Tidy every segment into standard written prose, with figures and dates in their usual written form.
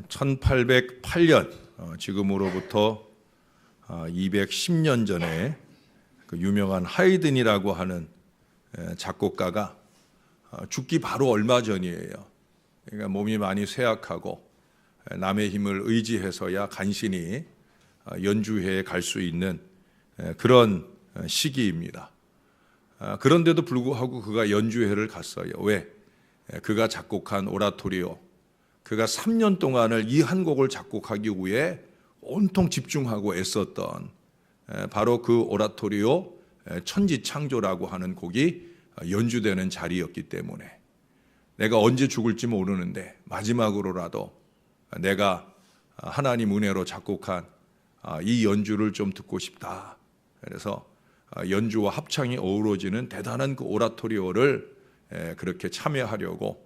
1808년 지금으로부터 210년 전에 그 유명한 하이든이라고 하는 작곡가가 죽기 바로 얼마 전이에요. 그러니까 몸이 많이 쇠약하고 남의 힘을 의지해서야 간신히 연주회에 갈 수 있는 그런 시기입니다. 그런데도 불구하고 그가 연주회를 갔어요. 왜? 그가 작곡한 오라토리오, 그가 3년 동안을 이 한 곡을 작곡하기 위해 온통 집중하고 애썼던 바로 그 오라토리오 천지창조라고 하는 곡이 연주되는 자리였기 때문에 내가 언제 죽을지 모르는데 마지막으로라도 내가 하나님 은혜로 작곡한 이 연주를 좀 듣고 싶다. 그래서 연주와 합창이 어우러지는 대단한 그 오라토리오를 그렇게 참여하려고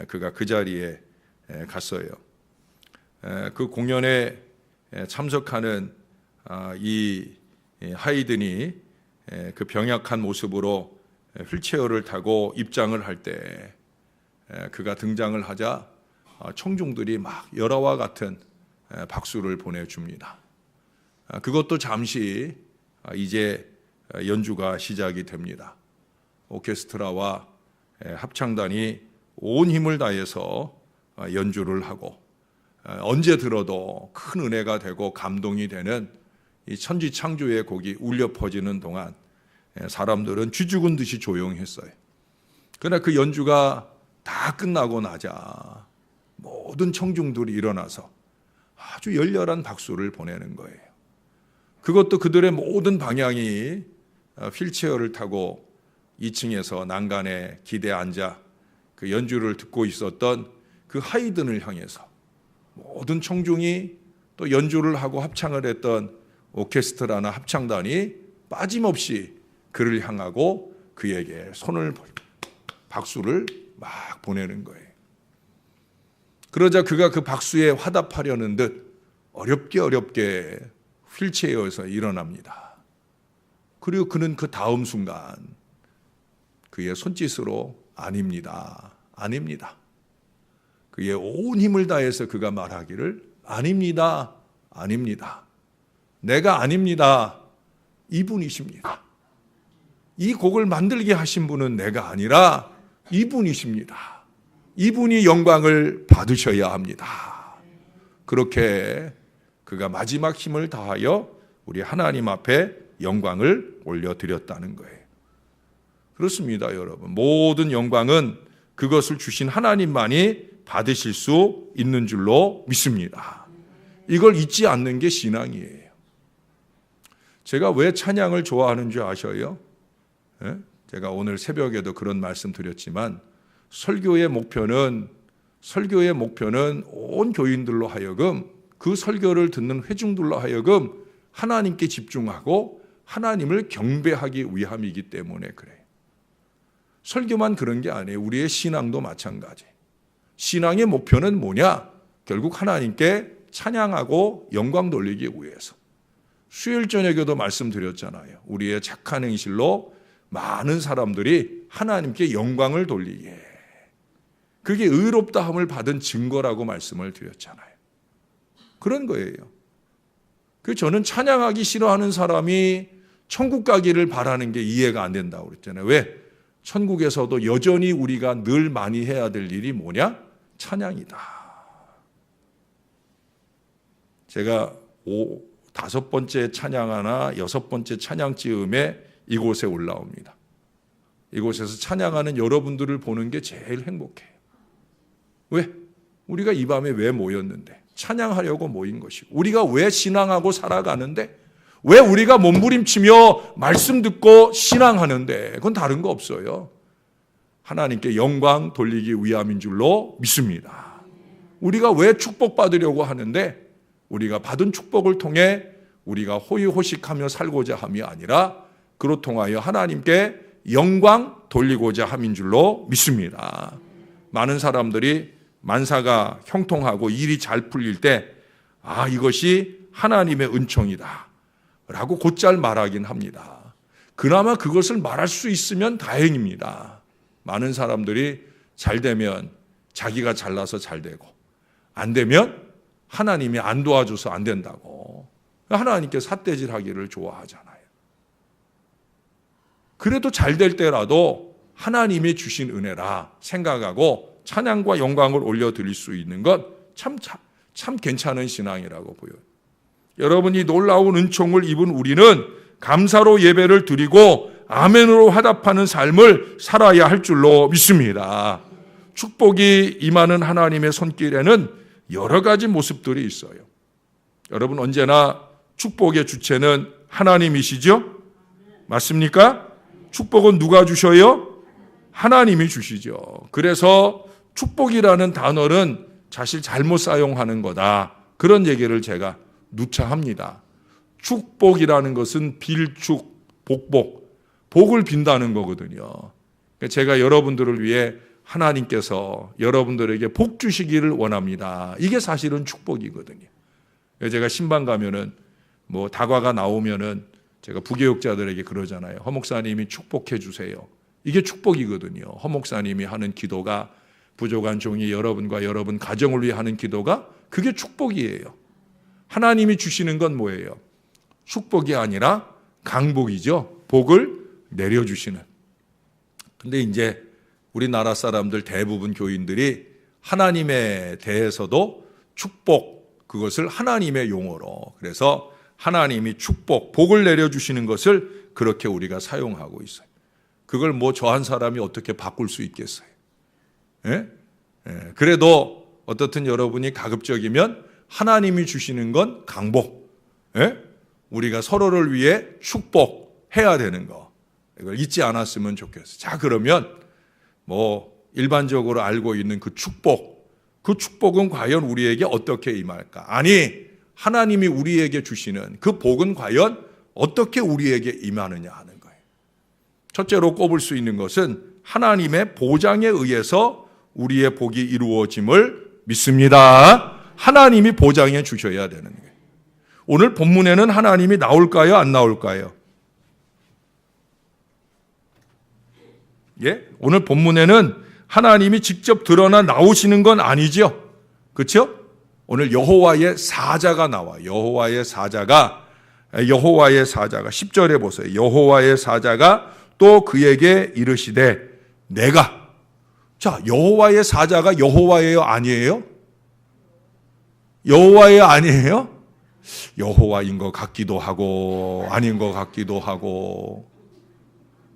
그가 그 자리에 갔어요. 그 공연에 참석하는 이 하이든이 그 병약한 모습으로 휠체어를 타고 입장을 할 때 그가 등장을 하자 청중들이 막 열화와 같은 박수를 보내줍니다. 그것도 잠시 이제 연주가 시작이 됩니다. 오케스트라와 합창단이 온 힘을 다해서 연주를 하고 언제 들어도 큰 은혜가 되고 감동이 되는 이 천지창조의 곡이 울려 퍼지는 동안 사람들은 쥐죽은 듯이 조용했어요. 그러나 그 연주가 다 끝나고 나자 모든 청중들이 일어나서 아주 열렬한 박수를 보내는 거예요. 그것도 그들의 모든 방향이 휠체어를 타고 2층에서 난간에 기대에 앉아 그 연주를 듣고 있었던 그 하이든을 향해서 모든 청중이 또 연주를 하고 합창을 했던 오케스트라나 합창단이 빠짐없이 그를 향하고 그에게 박수를 막 보내는 거예요. 그러자 그가 그 박수에 화답하려는 듯 어렵게 휠체어에서 일어납니다. 그리고 그는 그 다음 순간 그의 손짓으로 아닙니다. 그의 온 힘을 다해서 그가 말하기를 아닙니다. 내가 아닙니다. 이분이십니다. 이 곡을 만들게 하신 분은 내가 아니라 이분이십니다. 이분이 영광을 받으셔야 합니다. 그렇게 그가 마지막 힘을 다하여 우리 하나님 앞에 영광을 올려드렸다는 거예요. 그렇습니다, 여러분. 모든 영광은 그것을 주신 하나님만이 받으실 수 있는 줄로 믿습니다. 이걸 잊지 않는 게 신앙이에요. 제가 왜 찬양을 좋아하는 줄 아셔요? 제가 오늘 새벽에도 그런 말씀 드렸지만 설교의 목표는 온 교인들로 하여금 그 설교를 듣는 회중들로 하여금 하나님께 집중하고 하나님을 경배하기 위함이기 때문에 그래요. 설교만 그런 게 아니에요. 우리의 신앙도 마찬가지. 신앙의 목표는 뭐냐? 결국 하나님께 찬양하고 영광 돌리기 위해서. 수요일 저녁에도 말씀드렸잖아요. 우리의 착한 행실로 많은 사람들이 하나님께 영광을 돌리게. 그게 의롭다함을 받은 증거라고 말씀을 드렸잖아요. 그런 거예요. 저는 찬양하기 싫어하는 사람이 천국 가기를 바라는 게 이해가 안 된다고 그랬잖아요. 왜? 천국에서도 여전히 우리가 늘 많이 해야 될 일이 뭐냐? 찬양이다. 제가 5번째 찬양하나 6번째 찬양쯤에 이곳에 올라옵니다. 이곳에서 찬양하는 여러분들을 보는 게 제일 행복해요. 왜? 우리가 이 밤에 왜 모였는데? 찬양하려고 모인 것이고, 우리가 왜 신앙하고 살아가는데? 왜 우리가 몸부림치며 말씀 듣고 신앙하는데? 그건 다른 거 없어요. 하나님께 영광 돌리기 위함인 줄로 믿습니다. 우리가 왜 축복받으려고 하는데? 우리가 받은 축복을 통해 우리가 호의호식하며 살고자 함이 아니라 그로 통하여 하나님께 영광 돌리고자 함인 줄로 믿습니다. 많은 사람들이 만사가 형통하고 일이 잘 풀릴 때 이것이 하나님의 은총이다 라고 곧잘 말하긴 합니다. 그나마 그것을 말할 수 있으면 다행입니다. 많은 사람들이 잘 되면 자기가 잘나서 잘 되고 안 되면 하나님이 안 도와줘서 안 된다고. 하나님께 삿대질하기를 좋아하잖아요. 그래도 잘 될 때라도 하나님이 주신 은혜라 생각하고 찬양과 영광을 올려드릴 수 있는 것 참 괜찮은 신앙이라고 보여요. 여러분이 놀라운 은총을 입은 우리는 감사로 예배를 드리고 아멘으로 화답하는 삶을 살아야 할 줄로 믿습니다. 축복이 임하는 하나님의 손길에는 여러 가지 모습들이 있어요. 여러분, 언제나 축복의 주체는 하나님이시죠? 맞습니까? 축복은 누가 주셔요? 하나님이 주시죠. 그래서 축복이라는 단어는 사실 잘못 사용하는 거다. 그런 얘기를 제가 누차 합니다. 축복이라는 것은 빌축, 복을 빈다는 거거든요. 제가 여러분들을 위해 하나님께서 여러분들에게 복 주시기를 원합니다. 이게 사실은 축복이거든요. 제가 신방 가면은 다과가 나오면은 제가 부교육자들에게 그러잖아요. 허 목사님이 축복해 주세요. 이게 축복이거든요. 허 목사님이 하는 기도가, 부족한 종이 여러분과 여러분 가정을 위해 하는 기도가, 그게 축복이에요. 하나님이 주시는 건 뭐예요? 축복이 아니라 강복이죠. 복을 내려주시는. 근데 이제 우리나라 사람들 대부분 교인들이 하나님에 대해서도 축복, 그것을 하나님의 용어로, 그래서 하나님이 축복, 복을 내려주시는 것을 그렇게 우리가 사용하고 있어요. 그걸 저 한 사람이 어떻게 바꿀 수 있겠어요? 예? 그래도 어떻든 여러분이 가급적이면 하나님이 주시는 건 강복, 예? 우리가 서로를 위해 축복해야 되는 거, 이걸 잊지 않았으면 좋겠어요. 자, 그러면 일반적으로 알고 있는 그 축복은 과연 우리에게 어떻게 임할까? 아니, 하나님이 우리에게 주시는 그 복은 과연 어떻게 우리에게 임하느냐 하는 거예요. 첫째로 꼽을 수 있는 것은 하나님의 보장에 의해서 우리의 복이 이루어짐을 믿습니다. 하나님이 보장해 주셔야 되는 거예요. 오늘 본문에는 하나님이 나올까요? 안 나올까요? 예? 오늘 본문에는 하나님이 직접 드러나 나오시는 건 아니죠. 그렇죠? 오늘 여호와의 사자가 나와요. 여호와의 사자가 10절에 보세요. 여호와의 사자가 또 그에게 이르시되 내가. 자, 여호와의 사자가 여호와예요? 아니에요? 여호와예요? 아니에요? 여호와인 것 같기도 하고 아닌 것 같기도 하고,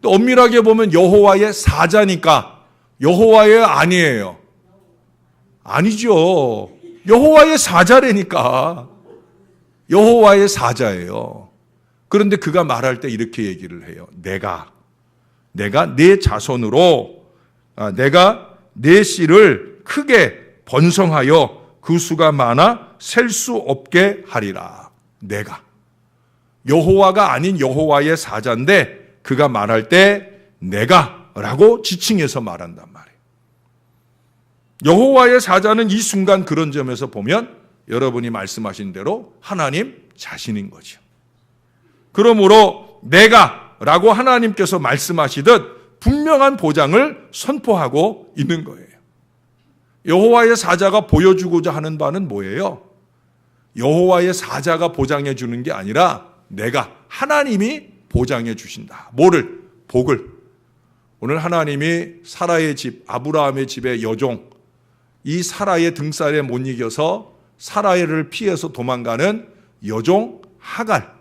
또 엄밀하게 보면 여호와의 사자니까 여호와예요? 아니에요? 아니죠. 여호와의 사자라니까. 여호와의 사자예요. 그런데 그가 말할 때 이렇게 얘기를 해요. 내가 내 자손으로 내가 내 씨를 크게 번성하여 그 수가 많아 셀 수 없게 하리라. 내가 여호와가 아닌 여호와의 사자인데 그가 말할 때 내가라고 지칭해서 말한단 말이에요. 여호와의 사자는 이 순간 그런 점에서 보면 여러분이 말씀하신 대로 하나님 자신인 거죠. 그러므로 내가라고 하나님께서 말씀하시듯 분명한 보장을 선포하고 있는 거예요. 여호와의 사자가 보여주고자 하는 바는 뭐예요? 여호와의 사자가 보장해 주는 게 아니라 내가, 하나님이 보장해 주신다. 뭐를? 복을. 오늘 하나님이 사라의 집, 아브라함의 집의 여종, 이 사라의 등살에 못 이겨서 사라를 피해서 도망가는 여종 하갈,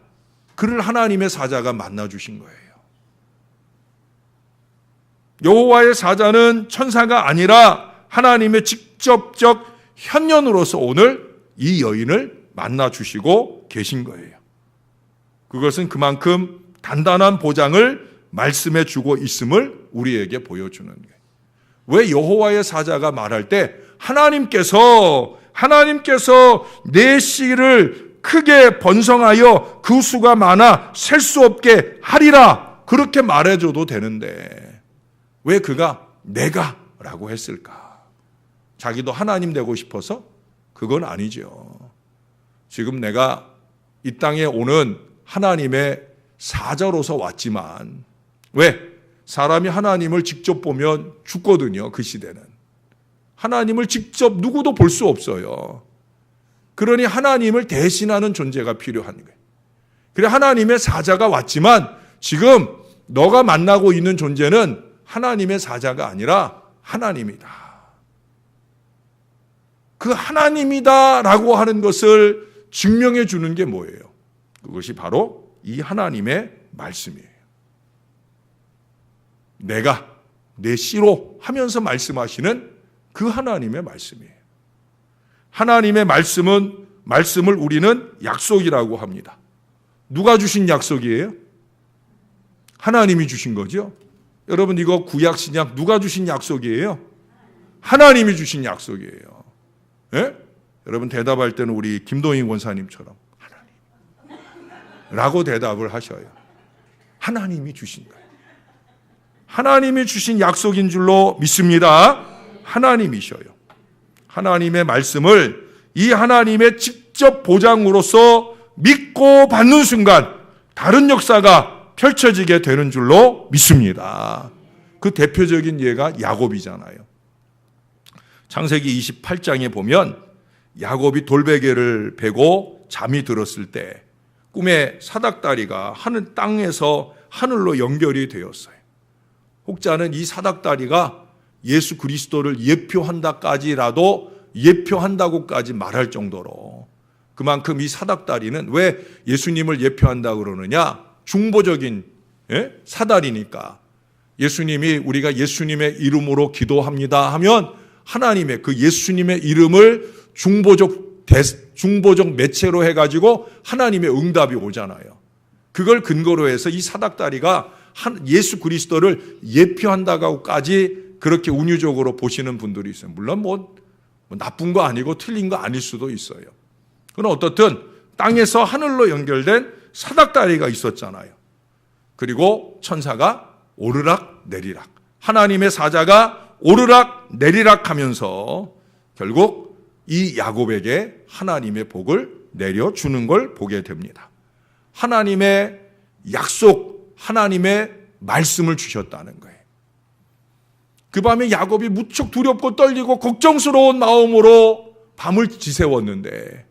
그를 하나님의 사자가 만나 주신 거예요. 여호와의 사자는 천사가 아니라 하나님의 직접적 현년으로서 오늘 이 여인을 만나 주시고 계신 거예요. 그것은 그만큼 단단한 보장을 말씀해 주고 있음을 우리에게 보여주는 거예요. 왜 여호와의 사자가 말할 때 하나님께서 내 씨를 크게 번성하여 그 수가 많아 셀 수 없게 하리라, 그렇게 말해줘도 되는데 왜 그가 내가라고 했을까? 자기도 하나님 되고 싶어서? 그건 아니죠. 지금 내가 이 땅에 오는 하나님의 사자로서 왔지만, 왜? 사람이 하나님을 직접 보면 죽거든요. 그 시대는 하나님을 직접 누구도 볼 수 없어요. 그러니 하나님을 대신하는 존재가 필요한 거예요. 그래 하나님의 사자가 왔지만 지금 너가 만나고 있는 존재는 하나님의 사자가 아니라 하나님이다. 그 하나님이다라고 하는 것을 증명해 주는 게 뭐예요? 그것이 바로 이 하나님의 말씀이에요. 내가 내 씨로 하면서 말씀하시는 그 하나님의 말씀이에요. 하나님의 말씀을 우리는 약속이라고 합니다. 누가 주신 약속이에요? 하나님이 주신 거죠. 여러분 이거 구약 신약 누가 주신 약속이에요? 하나님이 주신 약속이에요. 예? 여러분 대답할 때는 우리 김동인 권사님처럼 하나님 라고 대답을 하셔요. 하나님이 주신 거예요. 하나님이 주신 약속인 줄로 믿습니다. 하나님이셔요. 하나님의 말씀을 이 하나님의 직접 보장으로서 믿고 받는 순간 다른 역사가 펼쳐지게 되는 줄로 믿습니다. 그 대표적인 예가 야곱이잖아요. 창세기 28장에 보면 야곱이 돌베개를 베고 잠이 들었을 때 꿈에 사닥다리가 하늘 땅에서 하늘로 연결이 되었어요. 혹자는 이 사닥다리가 예수 그리스도를 예표한다까지라도 예표한다고까지 말할 정도로 그만큼 이 사닥다리는 왜 예수님을 예표한다 그러느냐? 중보적인 사다리니까 예수님이 우리가 예수님의 이름으로 기도합니다 하면 하나님의 그 예수님의 이름을 중보적 매체로 해가지고 하나님의 응답이 오잖아요. 그걸 근거로 해서 이 사닥다리가 예수 그리스도를 예표한다고까지 그렇게 운유적으로 보시는 분들이 있어요. 물론 뭐 나쁜 거 아니고 틀린 거 아닐 수도 있어요. 그러나 어떻든 땅에서 하늘로 연결된 사닥다리가 있었잖아요. 그리고 천사가 오르락 내리락, 하나님의 사자가 오르락 내리락 하면서 결국 이 야곱에게 하나님의 복을 내려주는 걸 보게 됩니다. 하나님의 약속, 하나님의 말씀을 주셨다는 거예요. 그 밤에 야곱이 무척 두렵고 떨리고 걱정스러운 마음으로 밤을 지새웠는데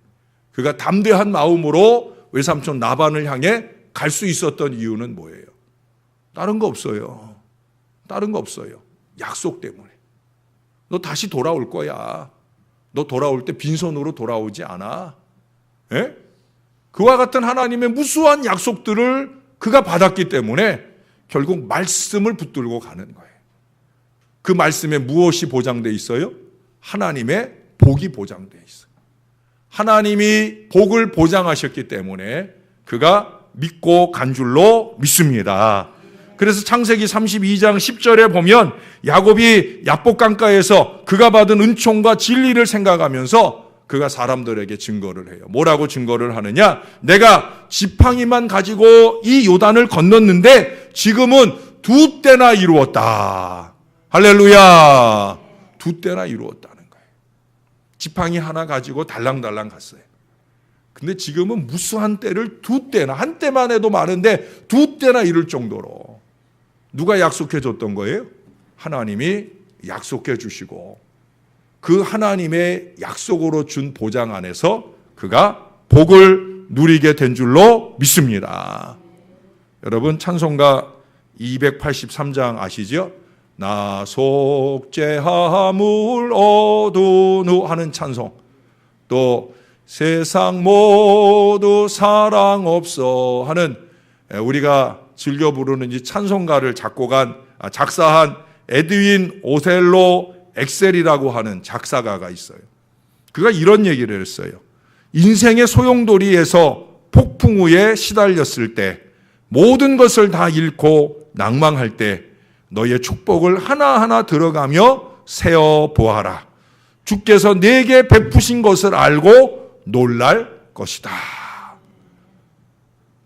그가 담대한 마음으로 외삼촌 라반을 향해 갈 수 있었던 이유는 뭐예요? 다른 거 없어요. 다른 거 없어요. 약속 때문에. 너 다시 돌아올 거야. 너 돌아올 때 빈손으로 돌아오지 않아. 예? 그와 같은 하나님의 무수한 약속들을 그가 받았기 때문에 결국 말씀을 붙들고 가는 거예요. 그 말씀에 무엇이 보장되어 있어요? 하나님의 복이 보장되어 있어요. 하나님이 복을 보장하셨기 때문에 그가 믿고 간 줄로 믿습니다. 그래서 창세기 32장 10절에 보면 야곱이 야복강가에서 그가 받은 은총과 진리를 생각하면서 그가 사람들에게 증거를 해요. 뭐라고 증거를 하느냐? 내가 지팡이만 가지고 이 요단을 건넜는데 지금은 2때나 이루었다. 할렐루야. 2때나 이루었다는 거예요. 지팡이 하나 가지고 달랑달랑 갔어요. 근데 지금은 무수한 때를 2때나, 한 때만 해도 많은데 2때나 이룰 정도로 누가 약속해 줬던 거예요? 하나님이 약속해 주시고 그 하나님의 약속으로 준 보장 안에서 그가 복을 누리게 된 줄로 믿습니다. 여러분 찬송가 283장 아시죠? 나 속죄함을 얻은 후 하는 찬송, 또 세상 모두 사랑 없어 하는 우리가 즐겨 부르는 이 찬송가를 작사한 에드윈 오셀로 엑셀이라고 하는 작사가가 있어요. 그가 이런 얘기를 했어요. 인생의 소용돌이에서 폭풍 우에 시달렸을 때, 모든 것을 다 잃고 낭망할 때 너의 축복을 하나하나 들어가며 세어보아라. 주께서 내게 베푸신 것을 알고 놀랄 것이다.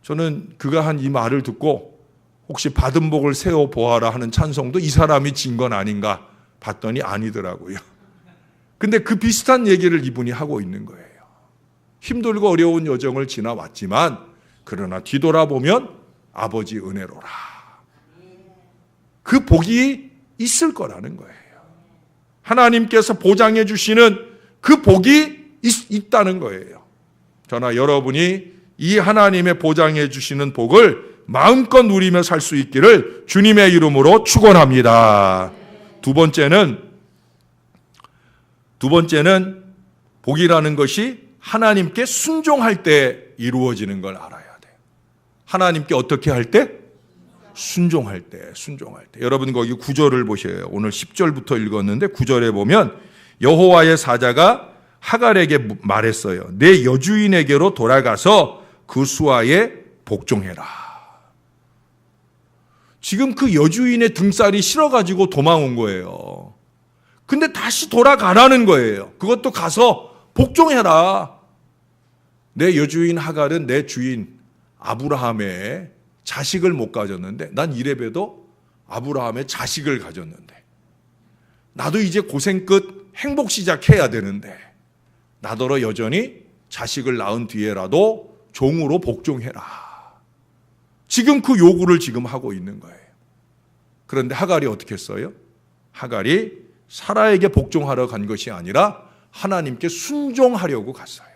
저는 그가 한 이 말을 듣고 혹시 받은 복을 세어보아라 하는 찬송도 이 사람이 진 건 아닌가 봤더니 아니더라고요. 근데 그 비슷한 얘기를 이분이 하고 있는 거예요. 힘들고 어려운 여정을 지나왔지만 그러나 뒤돌아보면 아버지 은혜로라. 그 복이 있을 거라는 거예요. 하나님께서 보장해 주시는 그 복이 있다는 거예요. 저나 여러분이 이 하나님의 보장해 주시는 복을 마음껏 누리며 살 수 있기를 주님의 이름으로 축원합니다. 두 번째는 복이라는 것이 하나님께 순종할 때 이루어지는 걸 알아야 돼요. 하나님께 어떻게 할 때? 순종할 때. 여러분 거기 9절을 보셔요. 오늘 10절부터 읽었는데 9절에 보면 여호와의 사자가 하갈에게 말했어요. 내 여주인에게로 돌아가서 그 수하에 복종해라. 지금 그 여주인의 등살이 싫어가지고 도망온 거예요. 근데 다시 돌아가라는 거예요. 그것도 가서 복종해라. 내 여주인 하갈은 내 주인 아브라함의 자식을 못 가졌는데 난 이레베도 아브라함의 자식을 가졌는데 나도 이제 고생 끝 행복 시작해야 되는데 나더러 여전히 자식을 낳은 뒤에라도 종으로 복종해라. 지금 그 요구를 지금 하고 있는 거예요. 그런데 하갈이 어떻게 했어요? 하갈이 사라에게 복종하러 간 것이 아니라 하나님께 순종하려고 갔어요.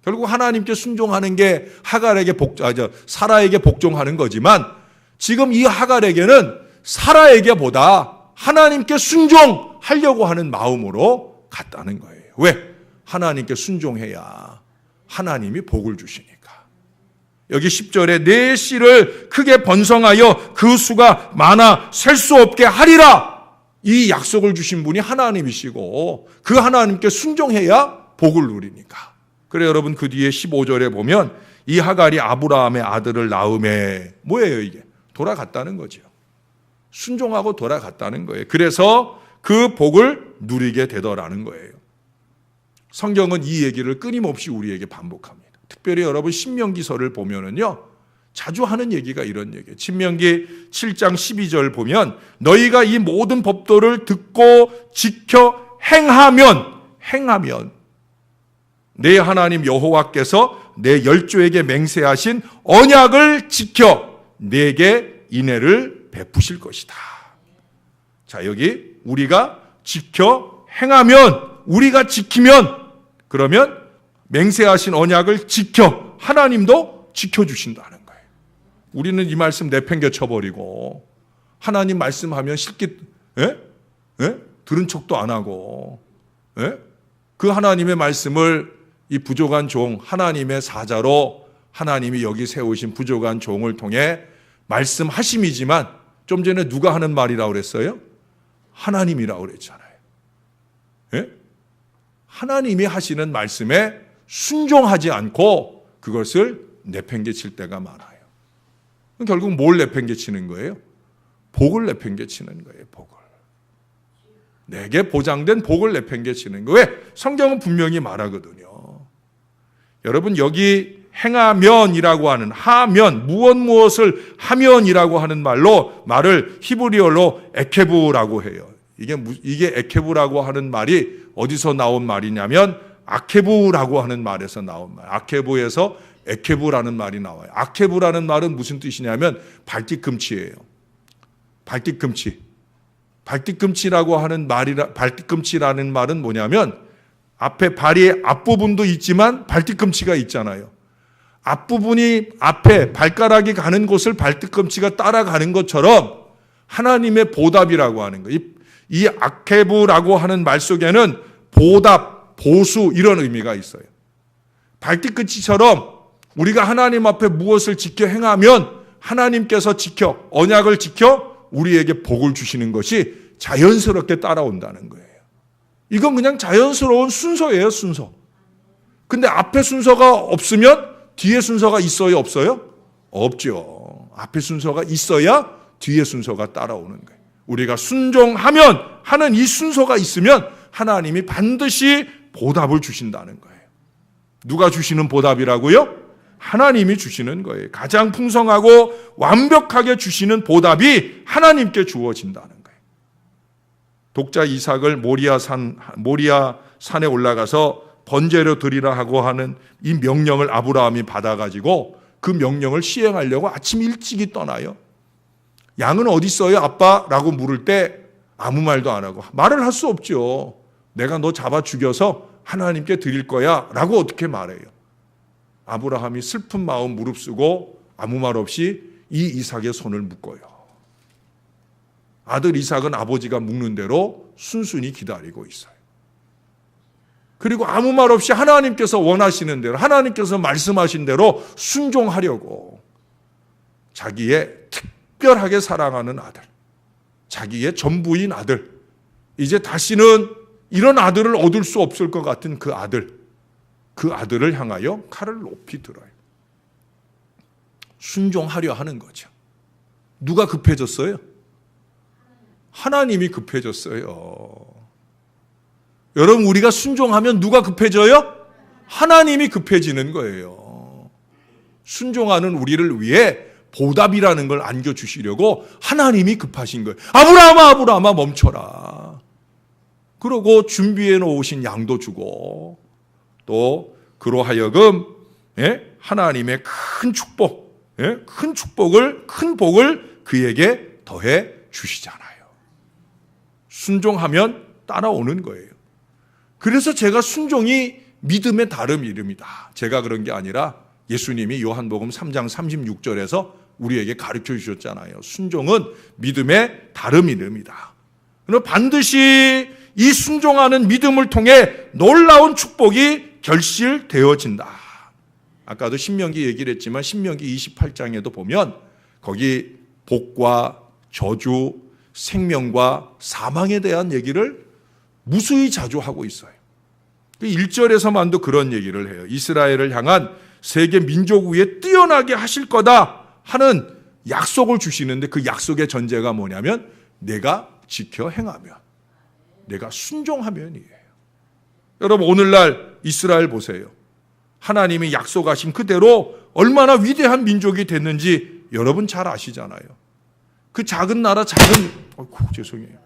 결국 하나님께 순종하는 게 사라에게 복종하는 거지만 지금 이 하갈에게는 사라에게보다 하나님께 순종하려고 하는 마음으로 갔다는 거예요. 왜? 하나님께 순종해야 하나님이 복을 주시니까. 여기 10절에 내 씨를 크게 번성하여 그 수가 많아 셀 수 없게 하리라. 이 약속을 주신 분이 하나님이시고 그 하나님께 순종해야 복을 누리니까. 그래 여러분 그 뒤에 15절에 보면 이 하갈이 아브라함의 아들을 낳음에 뭐예요 이게? 돌아갔다는 거죠. 순종하고 돌아갔다는 거예요. 그래서 그 복을 누리게 되더라는 거예요. 성경은 이 얘기를 끊임없이 우리에게 반복합니다. 특별히 여러분 신명기서를 보면은요. 자주 하는 얘기가 이런 얘기예요. 신명기 7장 12절 보면 너희가 이 모든 법도를 듣고 지켜 행하면 내 하나님 여호와께서 내 열조에게 맹세하신 언약을 지켜 내게 인애를 베푸실 것이다. 자, 여기 우리가 지켜 행하면 우리가 지키면 그러면 맹세하신 언약을 지켜 하나님도 지켜주신다는 거예요. 우리는 이 말씀 내팽겨 쳐버리고 하나님 말씀하면 실기 들은 척도 안 하고 그 하나님의 말씀을 이 부족한 종 하나님의 사자로 하나님이 여기 세우신 부족한 종을 통해 말씀하심이지만 좀 전에 누가 하는 말이라고 그랬어요? 하나님이라고 그랬잖아요. 하나님이 하시는 말씀에 순종하지 않고 그것을 내팽개칠 때가 많아요. 결국 뭘 내팽개치는 거예요? 복을 내팽개치는 거예요. 복을. 내게 보장된 복을 내팽개치는 거예요. 왜? 성경은 분명히 말하거든요. 여러분 여기 행하면이라고 하는 하면 무엇을 하면이라고 하는 말을 히브리어로 에케브라고 해요. 이게 에케브라고 하는 말이 어디서 나온 말이냐면 아케브라고 하는 말에서 나온 말. 아케브에서 에케브라는 말이 나와요. 아케브라는 말은 무슨 뜻이냐면 발뒤꿈치예요. 발뒤꿈치. 발뒤꿈치라는 말은 뭐냐면 앞에 발의 앞부분도 있지만 발뒤꿈치가 있잖아요. 앞부분이 앞에 발가락이 가는 곳을 발뒤꿈치가 따라가는 것처럼 하나님의 보답이라고 하는 거예요. 이 아케브라고 하는 말 속에는 보답, 보수 이런 의미가 있어요. 발뒤꿈치처럼 우리가 하나님 앞에 무엇을 지켜 행하면 하나님께서 지켜 언약을 지켜 우리에게 복을 주시는 것이 자연스럽게 따라온다는 거예요. 이건 그냥 자연스러운 순서예요, 순서. 근데 앞에 순서가 없으면 뒤에 순서가 있어요, 없어요? 없죠. 앞에 순서가 있어야 뒤에 순서가 따라오는 거예요. 우리가 순종하면 하는 이 순서가 있으면 하나님이 반드시 보답을 주신다는 거예요. 누가 주시는 보답이라고요? 하나님이 주시는 거예요. 가장 풍성하고 완벽하게 주시는 보답이 하나님께 주어진다는 거예요. 독자 이삭을 모리아 산에 올라가서 번제로 드리라 하고 하는 이 명령을 아브라함이 받아가지고 그 명령을 시행하려고 아침 일찍이 떠나요. 양은 어디 있어요, 아빠? 라고 물을 때 아무 말도 안 하고 말을 할 수 없죠. 내가 너 잡아 죽여서 하나님께 드릴 거야 라고 어떻게 말해요? 아브라함이 슬픈 마음 무릅쓰고 아무 말 없이 이 이삭의 손을 묶어요. 아들 이삭은 아버지가 묶는 대로 순순히 기다리고 있어요. 그리고 아무 말 없이 하나님께서 원하시는 대로, 하나님께서 말씀하신 대로 순종하려고 자기의 특별하게 사랑하는 아들, 자기의 전부인 아들, 이제 다시는 이런 아들을 얻을 수 없을 것 같은 그 아들을 향하여 칼을 높이 들어요. 순종하려 하는 거죠. 누가 급해졌어요? 하나님이 급해졌어요. 여러분, 우리가 순종하면 누가 급해져요? 하나님이 급해지는 거예요. 순종하는 우리를 위해 보답이라는 걸 안겨주시려고 하나님이 급하신 거예요. 아브라함아 멈춰라. 그러고 준비해 놓으신 양도 주고 또 그로 하여금 하나님의 큰 축복, 큰 복을 그에게 더해 주시잖아요. 순종하면 따라오는 거예요. 그래서 제가 순종이 믿음의 다름 이름이다. 제가 그런 게 아니라 예수님이 요한복음 3장 36절에서 우리에게 가르쳐 주셨잖아요. 순종은 믿음의 다름 이름이다. 그럼 반드시 이 순종하는 믿음을 통해 놀라운 축복이 결실되어진다. 아까도 신명기 얘기를 했지만 신명기 28장에도 보면 거기 복과 저주, 생명과 사망에 대한 얘기를 무수히 자주 하고 있어요. 1절에서만도 그런 얘기를 해요. 이스라엘을 향한 세계 민족 위에 뛰어나게 하실 거다 하는 약속을 주시는데 그 약속의 전제가 뭐냐면 내가 지켜 행하면, 내가 순종하면이에요. 여러분, 오늘날 이스라엘 보세요. 하나님이 약속하신 그대로 얼마나 위대한 민족이 됐는지 여러분 잘 아시잖아요. 그 작은 나라, 죄송해요.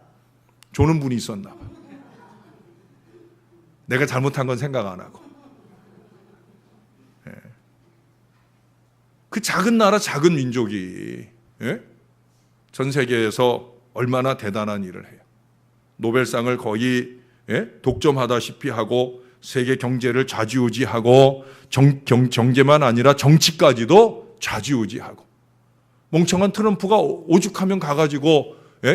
조는 분이 있었나 봐. 내가 잘못한 건 생각 안 하고. 그 작은 나라, 작은 민족이 전 세계에서 얼마나 대단한 일을 해요. 노벨상을 거의 독점하다시피 하고 세계 경제를 좌지우지하고 경제만 아니라 정치까지도 좌지우지하고 멍청한 트럼프가 오죽하면 가가지고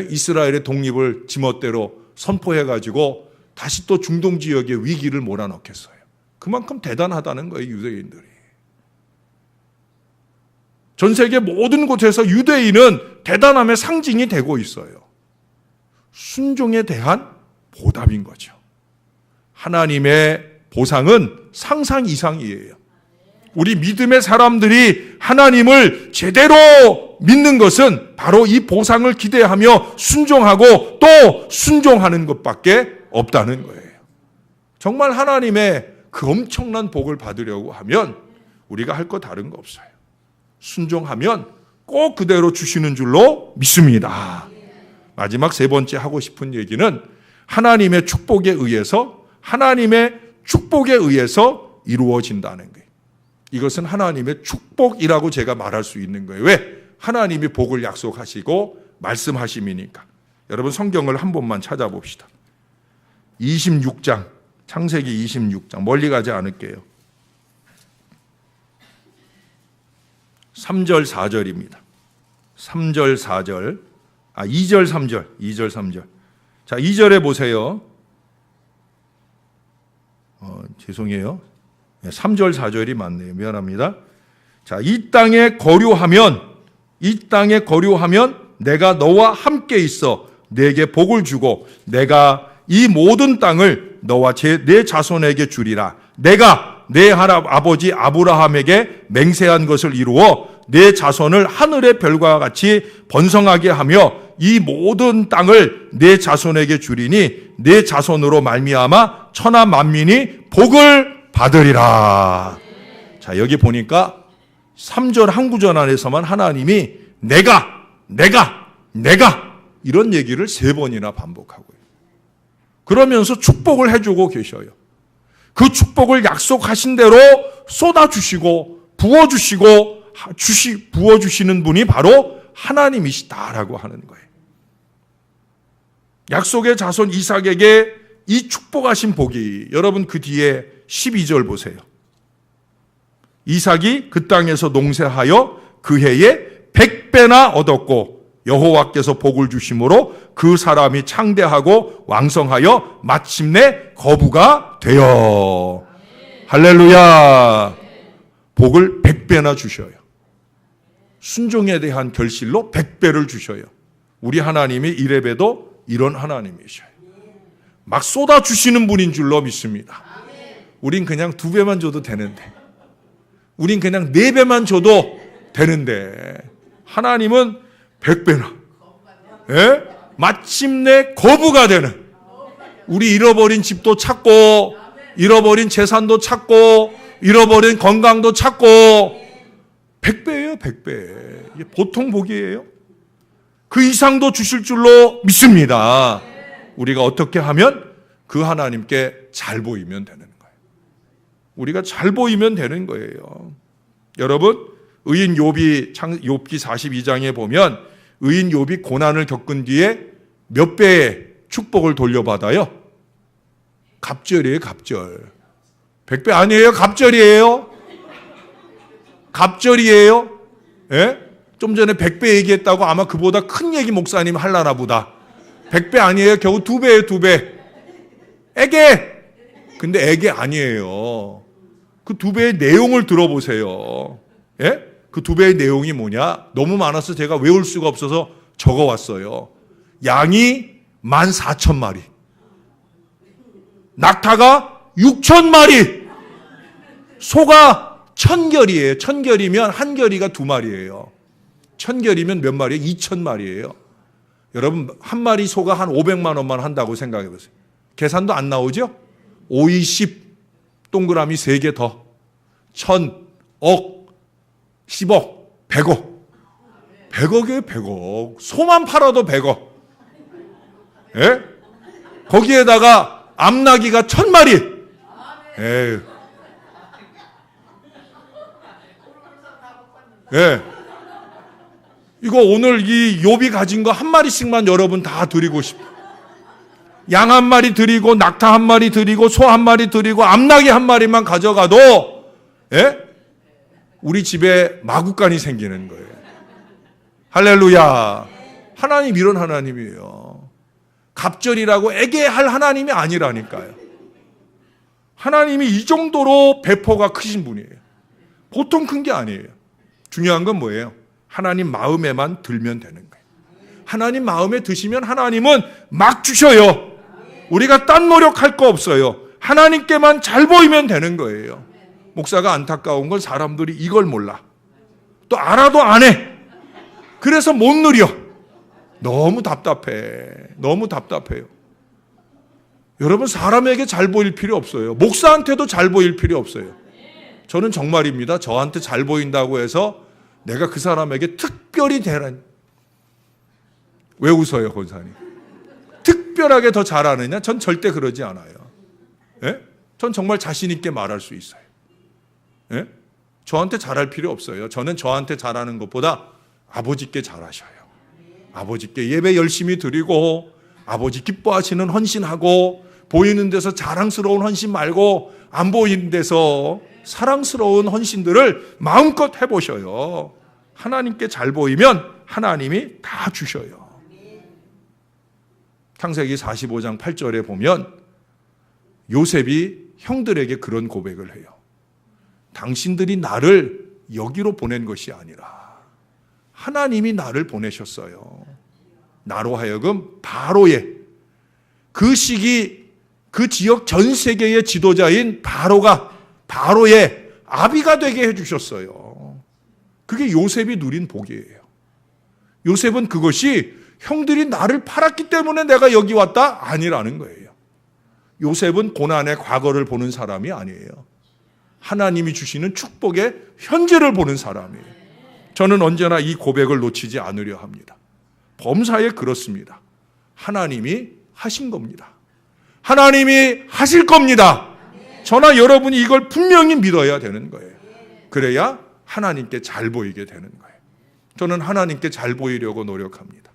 이스라엘의 독립을 지멋대로 선포해가지고 다시 또 중동 지역의 위기를 몰아넣겠어요. 그만큼 대단하다는 거예요, 유대인들이. 전 세계 모든 곳에서 유대인은 대단함의 상징이 되고 있어요. 순종에 대한 보답인 거죠. 하나님의 보상은 상상 이상이에요. 우리 믿음의 사람들이 하나님을 제대로 믿는 것은 바로 이 보상을 기대하며 순종하고 또 순종하는 것밖에 없다는 거예요. 정말 하나님의 그 엄청난 복을 받으려고 하면 우리가 할 거 다른 거 없어요. 순종하면 꼭 그대로 주시는 줄로 믿습니다. 마지막 세 번째 하고 싶은 얘기는 하나님의 축복에 의해서 이루어진다는 거예요. 이것은 하나님의 축복이라고 제가 말할 수 있는 거예요. 왜? 하나님이 복을 약속하시고 말씀하심이니까. 여러분, 성경을 한 번만 찾아봅시다. 26장, 창세기 26장, 멀리 가지 않을게요. 3절 4절입니다. 3절 4절, 2절 3절. 자, 2절에 보세요. 죄송해요. 3절 4절이 맞네요. 미안합니다. 자, 이 땅에 거류하면 내가 너와 함께 있어 내게 복을 주고 내가 이 모든 땅을 너와 내 자손에게 주리라. 내가 내 아버지 아브라함에게 맹세한 것을 이루어 내 자손을 하늘의 별과 같이 번성하게 하며 이 모든 땅을 내 자손에게 주리니 내 자손으로 말미암아 천하 만민이 복을 받으리라. 자, 여기 보니까 3절 한 구절 안에서만 하나님이 내가 이런 얘기를 3번이나 반복하고요. 그러면서 축복을 해주고 계셔요. 그 축복을 약속하신 대로 쏟아주시고 부어주시는 분이 바로 하나님이시다라고 하는 거예요. 약속의 자손 이삭에게 이 축복하신 복이 여러분 그 뒤에 12절 보세요. 이삭이 그 땅에서 농사하여 그 해에 100배나 얻었고 여호와께서 복을 주심으로 그 사람이 창대하고 왕성하여 마침내 거부가 되어. 할렐루야. 복을 100배나 주셔요. 순종에 대한 결실로 100배를 주셔요. 우리 하나님이 이레베도 이런 하나님이셔요. 막 쏟아주시는 분인 줄로 믿습니다. 우린 그냥 2배만 줘도 되는데, 우린 그냥 4배만 줘도 되는데, 하나님은 100배나, 예? 마침내 거부가 되는, 우리 잃어버린 집도 찾고, 잃어버린 재산도 찾고, 잃어버린 건강도 찾고, 100배예요, 100배. 이게 보통 복이에요. 그 이상도 주실 줄로 믿습니다. 우리가 어떻게 하면 그 하나님께 잘 보이면 되는 거예요. 우리가 잘 보이면 되는 거예요. 여러분, 의인 욥기 42장에 보면 의인 욥이 고난을 겪은 뒤에 몇 배의 축복을 돌려받아요? 갑절이에요, 갑절. 100배 아니에요, 갑절이에요. 갑절이에요. 예? 좀 전에 100배 얘기했다고 아마 그보다 큰 얘기 목사님 하려나 보다. 100배 아니에요. 겨우 2배예요, 2배. 애게. 근데 애게 아니에요. 그 2배의 내용을 들어보세요. 예? 그 2배의 내용이 뭐냐? 너무 많아서 제가 외울 수가 없어서 적어왔어요. 양이 14,000마리. 낙타가 6,000마리. 소가 1,000결이에요. 1,000결이면 한 결이가 2마리예요. 1,000결이면 몇 마리예요? 2,000마리예요. 여러분, 한 마리 소가 한 500만 원만 한다고 생각해 보세요. 계산도 안 나오죠? 5, 20, 동그라미 3개 더. 1,000, 억, 10억, 100억. 100억이에요, 100억. 소만 팔아도 100억. 예? 거기에다가 암나기가 1,000마리. 에휴. 예. 이거 오늘 이 욥이 가진 거 한 마리씩만 여러분 다 드리고 싶어요. 양 한 마리 드리고 낙타 한 마리 드리고 소 한 마리 드리고 암나기 한 마리만 가져가도 예? 우리 집에 마구간이 생기는 거예요. 할렐루야. 하나님 이런 하나님이에요. 갑절이라고 애게할 하나님이 아니라니까요. 하나님이 이 정도로 배포가 크신 분이에요. 보통 큰 게 아니에요. 중요한 건 뭐예요? 하나님 마음에만 들면 되는 거예요. 하나님 마음에 드시면 하나님은 막 주셔요. 우리가 딴 노력할 거 없어요. 하나님께만 잘 보이면 되는 거예요. 목사가 안타까운 건 사람들이 이걸 몰라. 또 알아도 안 해. 그래서 못 누려. 너무 답답해. 너무 답답해요. 여러분, 사람에게 잘 보일 필요 없어요. 목사한테도 잘 보일 필요 없어요. 저는 정말입니다. 저한테 잘 보인다고 해서 내가 그 사람에게 특별히 대란. 왜 웃어요, 권사님? 특별하게 더 잘하느냐? 전 절대 그러지 않아요. 예? 전 정말 자신 있게 말할 수 있어요. 예? 저한테 잘할 필요 없어요. 저는 저한테 잘하는 것보다 아버지께 잘하셔요. 아버지께 예배 열심히 드리고 아버지 기뻐하시는 헌신하고 보이는 데서 자랑스러운 헌신 말고 안 보이는 데서 사랑스러운 헌신들을 마음껏 해보셔요. 하나님께 잘 보이면 하나님이 다 주셔요. 창세기 45장 8절에 보면 요셉이 형들에게 그런 고백을 해요. 당신들이 나를 여기로 보낸 것이 아니라 하나님이 나를 보내셨어요. 나로 하여금 바로의 그 시기 그 지역 전 세계의 지도자인 바로의 아비가 되게 해주셨어요. 그게 요셉이 누린 복이에요. 요셉은 그것이 형들이 나를 팔았기 때문에 내가 여기 왔다? 아니라는 거예요. 요셉은 고난의 과거를 보는 사람이 아니에요. 하나님이 주시는 축복의 현재를 보는 사람이에요. 저는 언제나 이 고백을 놓치지 않으려 합니다. 범사에 그렇습니다. 하나님이 하신 겁니다. 하나님이 하실 겁니다. 저나 여러분이 이걸 분명히 믿어야 되는 거예요. 그래야 하나님께 잘 보이게 되는 거예요. 저는 하나님께 잘 보이려고 노력합니다.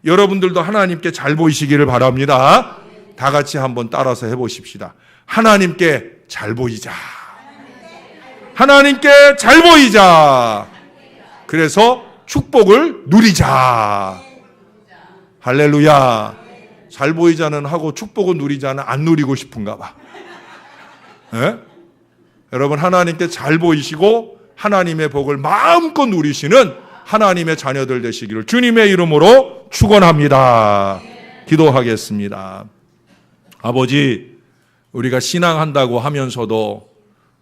여러분들도 하나님께 잘 보이시기를 바랍니다. 다 같이 한번 따라서 해보십시다. 하나님께 잘 보이자. 하나님께 잘 보이자. 그래서 축복을 누리자. 할렐루야. 잘 보이자는 하고 축복을 누리자는 안 누리고 싶은가 봐. 예? 여러분, 하나님께 잘 보이시고 하나님의 복을 마음껏 누리시는 하나님의 자녀들 되시기를 주님의 이름으로 축원합니다. 기도하겠습니다. 아버지, 우리가 신앙한다고 하면서도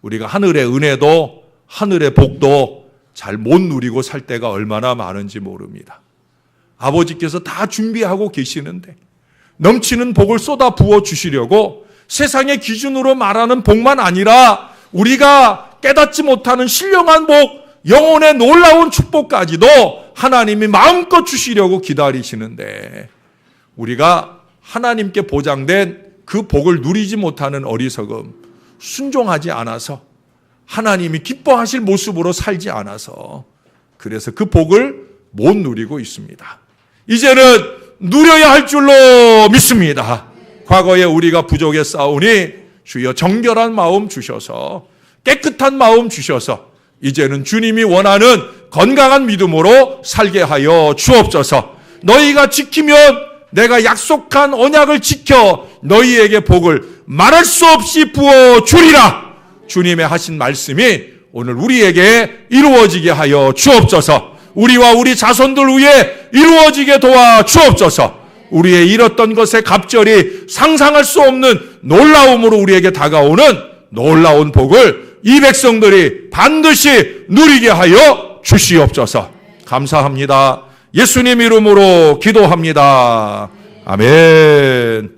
우리가 하늘의 은혜도 하늘의 복도 잘 못 누리고 살 때가 얼마나 많은지 모릅니다. 아버지께서 다 준비하고 계시는데 넘치는 복을 쏟아 부어 주시려고 세상의 기준으로 말하는 복만 아니라 우리가 깨닫지 못하는 신령한 복, 영혼의 놀라운 축복까지도 하나님이 마음껏 주시려고 기다리시는데 우리가 하나님께 보장된 그 복을 누리지 못하는 어리석음, 순종하지 않아서 하나님이 기뻐하실 모습으로 살지 않아서 그래서 그 복을 못 누리고 있습니다. 이제는 누려야 할 줄로 믿습니다. 과거에 우리가 부족했사오니 주여 정결한 마음 주셔서 깨끗한 마음 주셔서 이제는 주님이 원하는 건강한 믿음으로 살게 하여 주옵소서. 너희가 지키면 내가 약속한 언약을 지켜 너희에게 복을 말할 수 없이 부어 주리라. 주님의 하신 말씀이 오늘 우리에게 이루어지게 하여 주옵소서. 우리와 우리 자손들 위해 이루어지게 도와 주옵소서. 우리의 잃었던 것에 갑절이 상상할 수 없는 놀라움으로 우리에게 다가오는 놀라운 복을 이 백성들이 반드시 누리게 하여 주시옵소서. 감사합니다. 예수님 이름으로 기도합니다. 아멘.